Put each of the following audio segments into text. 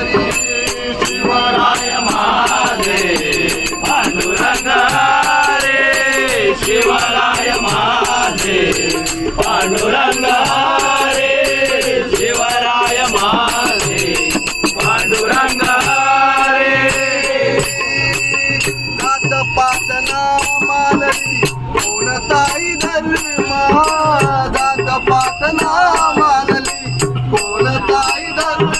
रे शिवराय माझे पांडुरंग रे शिवराय माझे पांडुरंग रे शिवराय माझे पांडुरंग रे जात पात ना मानली कोणताही धर्म जात पात ना मानली कोणताही धर्म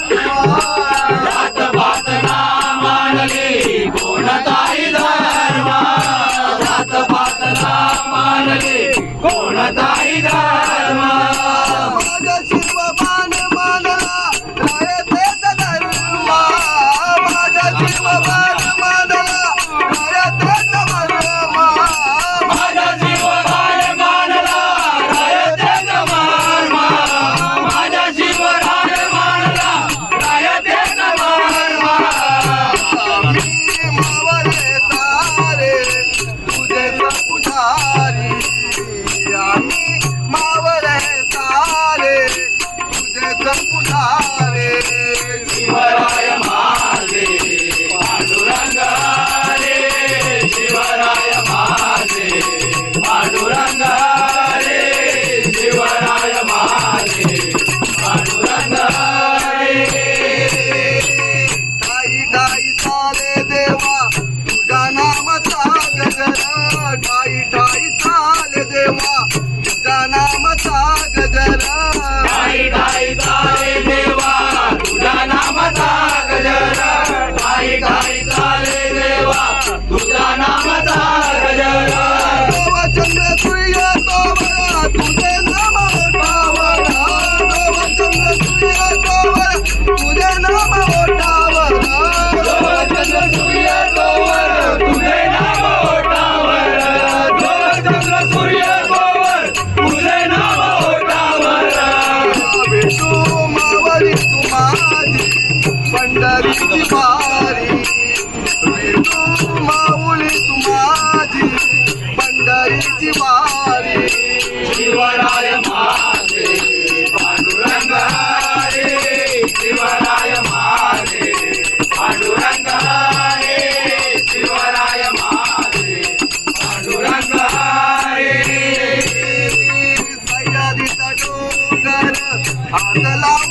जात पात ना मानली कोणताही धर्म जात पात ना मानली कोणताही धर्म माझा शिवबाण मानला रायतेचा धर्म माझा शिवबाण मानला रायतेचा धर्म माझा शिवराय मानला रायतेचा धर्म माझा शिवराय मानला रायतेचा धर्म मी मावळे सारे तुझे पुजारी आम्ही मावळे सारे तुझे पुजारी शिवराय माझे पांडुरंग रे शिवराय माझे पांडुरंग रे शिवराय माझे पांडुरंग रे ठाई ठाई चाले देवा तुझ्या नामाचा गजर ठाई ठाई चाले देवा तुझ्या नामाचा गजर ठाई ठाई चाले देवा तुझ्या नामाचा गजर ठाई ठाई चाले देवा तुझ्या नामाचा गजर चंद्र सूर्य तोवर तुझे नाम ओठावर चंद्र सूर्य तोवर तुझे नाम ओठावर चंद्र सूर्य तोवर तुझे नाम ओठावर चंद्र सूर्य तोवर तुझे नाम ओठावर विष्णू मावळी तू माझी पंढरीची वारी विष्णू माऊली तू माझी पंढरीची वारी शिवराय माझे पांडुरंग रे शिवराय माझे पांडुरंग रे शिवराय माझे पांडुरंग रे सह्याद्रीचा डोंगर हात लाव